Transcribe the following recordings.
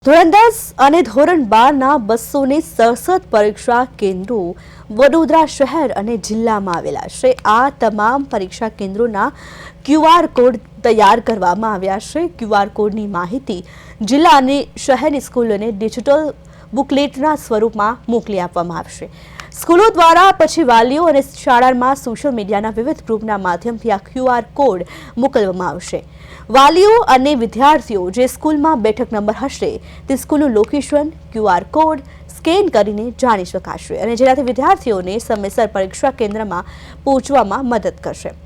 ધોરણ 10 અને ધોરણ 12ના 267 પરીક્ષા કેન્દ્રો વડોદરા શહેર અને જિલ્લામાં આવેલા છે। આ તમામ પરીક્ષા કેન્દ્રોના QR કોડ તૈયાર કરવામાં આવ્યા છે। QR કોડની માહિતી જિલ્લા અને શહેરની સ્કૂલોને ડિજિટલ બુકલેટના સ્વરૂપમાં મોકલી આપવામાં આવશે। સ્કૂલો દ્વારા પછી વાલીઓ અને શાળામાં સોશિયલ મીડિયાના વિવિધ ગ્રુપના માધ્યમથી આ QR કોડ મોકલવામાં આવશે। વાલીઓ અને વિદ્યાર્થીઓ જે સ્કૂલમાં બેઠક નંબર હશે તે સ્કૂલનું લોકેશન QR કોડ સ્કેન કરીને જાણી શકાશે અને જેનાથી વિદ્યાર્થીઓને સમયસર પરીક્ષા કેન્દ્રમાં પહોંચવામાં મદદ કરશે।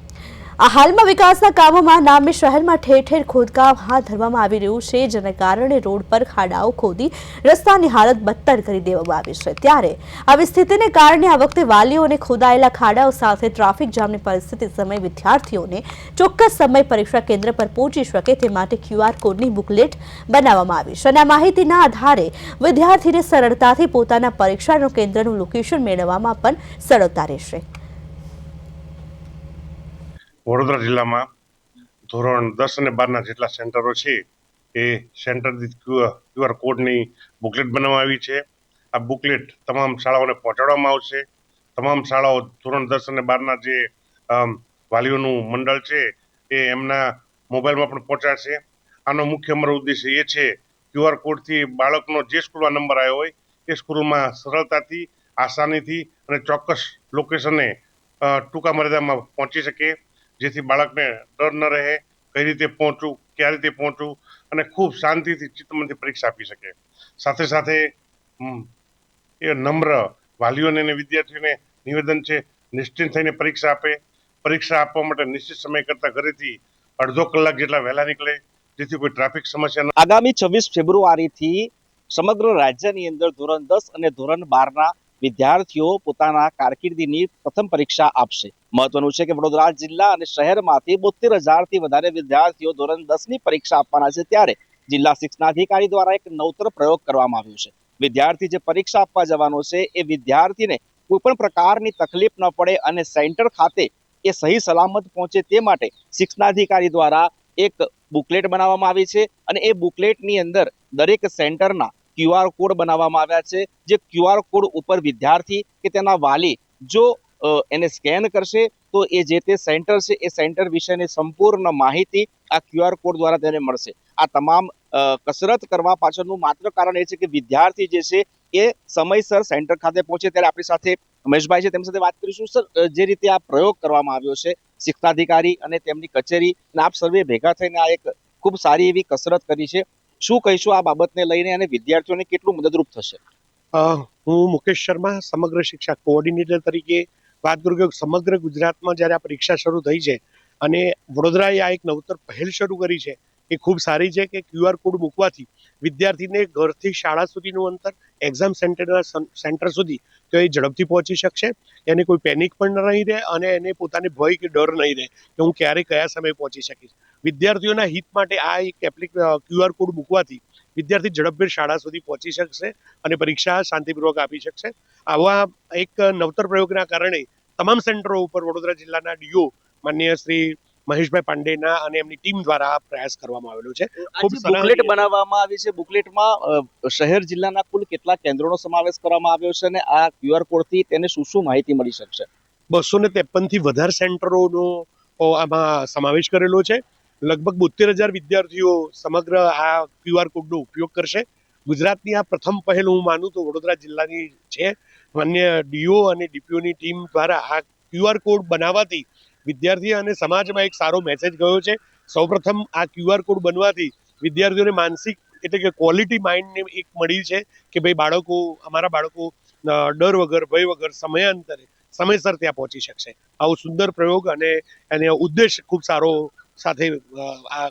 આ હાલમાં વિકાસના કામોમાં નામે શહેરમાં ઠેર ઠેર ખોદકામ હાથ ધરવામાં આવી રહ્યું છે, જેને કારણે રોડ પર ખાડાઓ ખોદી રસ્તાની હાલત બદતર કરી દેવામાં આવી છે। ત્યારે આવી સ્થિતિને કારણે આ વખતે વાલીઓને ખોદાયેલા ખાડાઓ સાથે ટ્રાફિક જામની પરિસ્થિતિ સમયે વિદ્યાર્થીઓને ચોક્કસ સમય પરીક્ષા કેન્દ્ર પર પહોંચી શકે તે માટે QR કોડની બુકલેટ બનાવવામાં આવી છે અને આ માહિતીના આધારે વિદ્યાર્થીને સરળતાથી પોતાના પરીક્ષાનું કેન્દ્રનું લોકેશન મેળવવામાં પણ સરળતા રહેશે। વડોદરા જિલ્લામાં ધોરણ 10 અને 12ના જેટલા સેન્ટરો છે એ સેન્ટર દીઠ QR કોડની બુકલેટ બનાવવામાં આવી છે। આ બુકલેટ તમામ શાળાઓને પહોંચાડવામાં આવશે। તમામ શાળાઓ ધોરણ 10 અને 12ના જે વાલીઓનું મંડળ છે એ એમના મોબાઈલમાં પણ પહોંચાડશે। આનો મુખ્ય અમારો ઉદ્દેશ્ય એ છે QR કોડથી બાળકનો જે સ્કૂલમાં નંબર આવ્યો હોય એ સ્કૂલમાં સરળતાથી, આસાનીથી અને ચોક્કસ લોકેશને ટૂંકા મર્યાદામાં પહોંચી શકે, જેથી બાળકને ડર ન રહે, કઈ રીતે પહોંચવું, કયા રીતે પહોંચવું અને ખૂબ શાંતિથી ચિત્તમનથી પરીક્ષા આપી શકે। સાથે સાથે એ નમ્ર વાલીઓને અને વિદ્યાર્થીઓને નિવેદન છે નિશ્ચિંત થઈને પરીક્ષા આપે। પરીક્ષા આપવા માટે નિશ્ચિત સમય કરતાં ઘરેથી અડધો કલાક જેટલા વહેલા નીકળે, જેથી કોઈ ટ્રાફિક સમસ્યા ન। આગામી 26 ફેબ્રુઆરીથી સમગ્ર રાજ્યની અંદર ધોરણ 10 અને ધોરણ 12ના વિદ્યાર્થીઓ પોતાના કારકિર્દીની પ્રથમ પરીક્ષા આપશે। મહત્વનું છે કે વડોદરા જિલ્લા અને શહેરમાંથી 72,000થી વધારે વિદ્યાર્થીઓ ધોરણ 10ની પરીક્ષા આપવાના છે। ત્યારે જિલ્લા શિક્ષણાધિકારી દ્વારા એક નવતર પ્રયોગ કરવામાં આવ્યો છે। વિદ્યાર્થી જે પરીક્ષા આપવા જવાનો છે એ વિદ્યાર્થીને કોઈ પણ પ્રકારની તકલીફ ન પડે અને સેન્ટર ખાતે એ સહી સલામત પહોંચે તે માટે શિક્ષણાધિકારી દ્વારા એક બુકલેટ બનાવવામાં આવી છે અને એ બુકલેટની અંદર દરેક સેન્ટરના QR કોડ બનાવવામાં આવ્યા છે। જે QR કોડ ઉપર વિદ્યાર્થી કે તેના વાલી જો એને સ્કેન કરશે તો એ જે તે સેન્ટર છે એ સેન્ટર વિશેની સંપૂર્ણ માહિતી આ QR કોડ દ્વારા તેને મળશે। આ તમામ કસરત કરવા પાછળનું માત્ર કારણ એ છે કે વિદ્યાર્થી જે છે એ સમયસર સેન્ટર ખાતે પહોંચે। ત્યારે આપણી સાથે મહેશભાઈ છે, તેમની સાથે વાત કરીશું। સર, જે રીતે આ પ્રયોગ કરવામાં આવ્યો છે શિક્ષણાધિકારી અને તેમની કચેરી અને આપ સર્વે ભેગા થઈને આ એક ખૂબ સારી એવી કસરત કરી છે, શું કહીશું આ બાબતને લઈને અને વિદ્યાર્થીઓને કેટલું મદદરૂપ થશે? હું મુકેશ શર્મા, સમગ્ર શિક્ષા કોઓર્ડિનેટર તરીકે વાત કરું કે સમગ્ર ગુજરાતમાં જ્યારે આ પરીક્ષા શરૂ થઈ છે અને વડોદરાએ આ એક નવતર પહેલ શરૂ કરી છે એ ખૂબ સારી છે કે QR કોડ મૂકવાથી વિદ્યાર્થીને ઘરથી શાળા સુધીનું અંતર, એક્ઝામ સેન્ટર સુધી તો એ ઝડપથી પહોંચી શકશે। એને કોઈ પેનિક પણ નહીં રહે અને એને પોતાને ભય કે ડર નહીં રહે કે હું ક્યારે કયા સમયે પહોંચી શકીશ। વિદ્યાર્થીઓના હિત માટે આ એક QR કોડ મૂકવાથી વિદ્યાર્થી ઝડપભેર શાળા સુધી પહોંચી શકશે અને પરીક્ષા શાંતિપૂર્વક આપી શકશે। આવા એક નવતર પ્રયોગના કારણે તમામ સેન્ટરો ઉપર વડોદરા જિલ્લાના ડીઓ માનનીય શ્રી મહેશભાઈ પાંડેના અને એમની ટીમ દ્વારા આ પ્રયાસ કરવામાં આવેલો છે। ખૂબ બુકલેટ બનાવવામાં આવી છે। બુકલેટમાં શહેર જિલ્લાના કુલ કેટલા કેન્દ્રોનો સમાવેશ કરવામાં આવ્યો છે અને આ QR કોડથી તેને શું શું માહિતી મળી શકશે? 253થી વધારે સેન્ટરોનો આમાં સમાવેશ કરેલો છે। લગભગ 72,000 વિદ્યાર્થીઓ સમગ્ર આ QR કોડનો ઉપયોગ કરશે। ગુજરાતની આ પ્રથમ પહેલ હું માનું તો વડોદરા જિલ્લાની છે। માન્ય ડીઓ અને ડીપીઓની ટીમ દ્વારા આ QR કોડ બનાવવાથી વિદ્યાર્થી અને સમાજમાં એક સારો મેસેજ ગયો છે। સૌપ્રથમ આ QR કોડ બનવાથી વિદ્યાર્થીઓને માનસિક એટલે કે ક્વોલિટી માઇન્ડને એક મળી છે કે ભાઈ અમારા બાળકો ડર વગર, ભય વગર સમયાંતરે સમયસર ત્યાં પહોંચી શકશે। આવો સુંદર પ્રયોગ અને એને ઉદ્દેશ ખૂબ સારો સાથે આ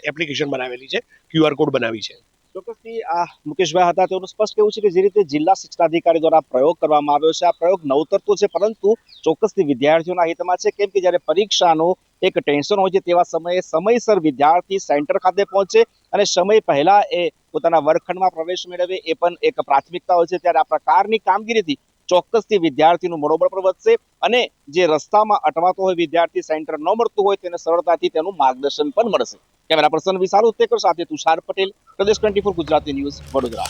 એપ્લિકેશન બનાવેલી છે, QR કોડ બનાવી છે। ચોક્કસથી આ મુકેશભાઈ હતા, તેનું સ્પષ્ટ કહેવું છે કે જે રીતે જિલ્લા શિક્ષણાધિકારી દ્વારા પ્રયોગ કરવામાં આવ્યો છે આ પ્રયોગ નવતર તો છે પરંતુ ચોક્કસથી વિદ્યાર્થીઓના હિતમાં છે, કેમ કે જ્યારે પરીક્ષાનું એક ટેન્શન હોય છે તેવા સમયે સમયસર વિદ્યાર્થી સેન્ટર ખાતે પહોંચે અને સમય પહેલા એ પોતાના વર્ગખંડમાં પ્રવેશ મેળવે એ પણ એક પ્રાથમિકતા હોય છે। ત્યારે આ પ્રકારની કામગીરીથી ચોક્કસથી વિદ્યાર્થીનું મનોબળ પણ વધશે અને જે રસ્તામાં અટવાતો હોય વિદ્યાર્થી, સેન્ટર ન મળતું હોય તેને સરળતાથી તેનું માર્ગદર્શન પણ મળશે। કેમેરા પર્સન વિશાલ ઉત્તેકર સાથે તુષાર પટેલ, પ્રદેશ 24 ગુજરાતી ન્યૂઝ, વડોદરા.